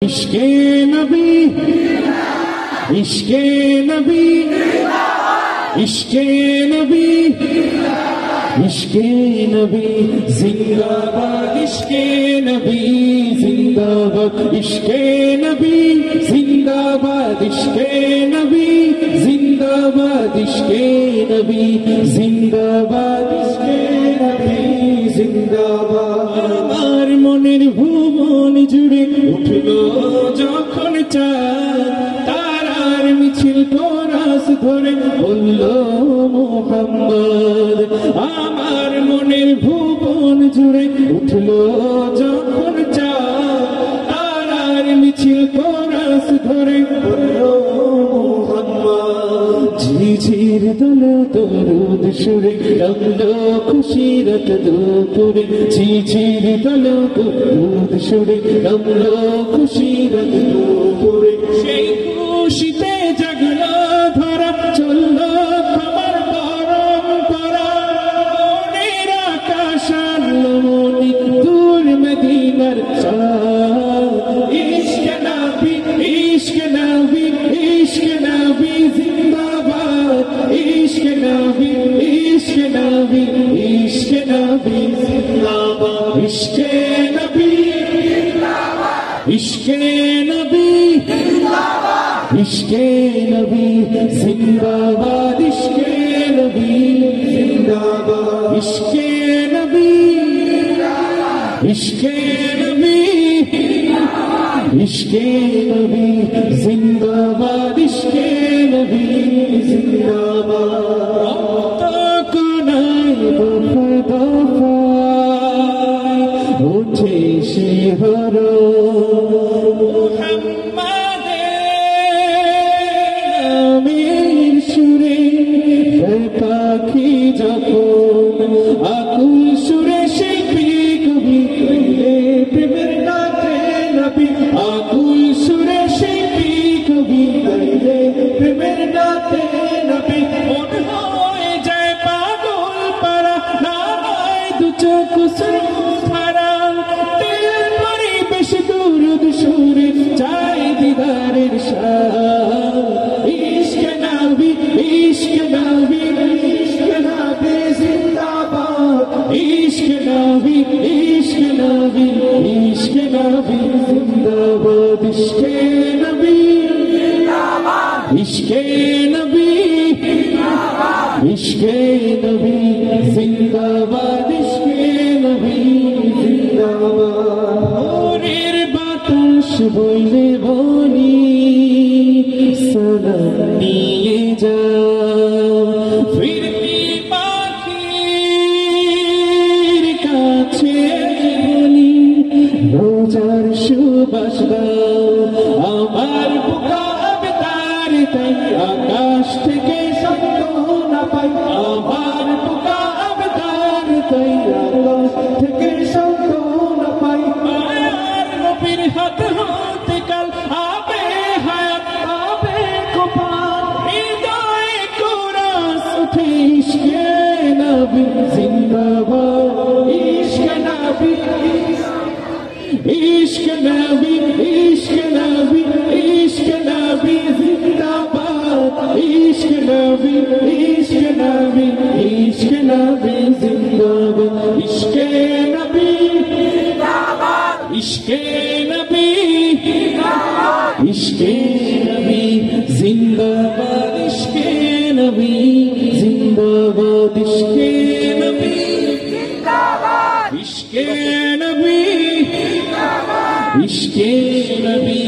इश्के नबी इश्के नबी इश्के नबी इश्के नबी जिंदाबाद इश्के नबी जिंदाबाद इश्के नबी जिंदाबाद इश्के नबी जिंदाबाद इश्के नबी जिंदाबाद इश्के नबी जिंदाबाद আমার মনের ভুবন জুড়ে উঠলো যখন চাঁদ তারার মিছিল কোরাস ধরে বলল মুহাম্মদ আমার মনের ভুবন জুড়ে উঠলো যখন চাঁদ তারার মিছিল কোরাস ধরে বলল মুহাম্মদ ঝিঝির দোলে দরুদ সুরে রঙলো খুশিরত দুপুরে ঝিঝির দোলে দরুদ সুরে রঙলো খুশিরত দুপুরে সেই খুশিতে জাগলো ধরা চললো খবর পরম্পরা মনের আকাশ আনলো মনি দূর মদিনার চাঁদ ইশক নবী ইশক নবী ইশক নবী জিন্দাবাদ इश्क नबी जिंदाबाद इश्क नबी इश्क नबी इश्क नबी जिंदाबाद इश्क नबी जिंदाबाद इश्क नबी इश्क नबी इश्क नबी जिंदाबाद इश्क नबी जिंदाबाद उठे शिहरो मुहम्मदेर सुरे पाखी যখন আকুল সুরে শিল্পী কবি প্রেমের নাতে নবী আকুল সুরে শিল্পী কবি প্রেমের নাতে নবী মন হয়ে যায় পাগল পারা নামায় দু চোখ ধারা দিল পরিবেশ দুরুদ সুরে চাই দিদারের শাহ ইশক নবী ইশক নবী ইশক নবী জিন্দাবাদ ইশক নবী ইশক নবী ইশক নবী জিন্দাবাদ ইশক নবী इश्क नबी इश्क नबी जिंदाबाद इश्क नबी जिंदाबाद नूरेर बातास बोले बोली सलाम निये जाओ फिरती पाखिर काछे बोली रोजार सुबास दाओ आमार बुका आकाश থেকে সত্য না পাই আমার বুকা আবদার তাই আকাশ থেকে সত্য না পাই আর নবীর হাত হতে কাল আবে হায়াত আবে কুফার হৃদয়ে কুরাস উঠে ইশকে নবী জিন্দাবাদ ইশক নবী इश्क नबी इश्क नबी इश्क नबी जिंदाबाद इश्क नबी इश्क नबी इश्क नबी जिंदाबाद इश्क नबी जिंदाबाद इश्क नबी जिंदाबाद इश्क नबी जिंदाबाद इश्क नबी जिंदाबाद इश्क नबी जिंदाबाद इश्क नबी इश्क नबी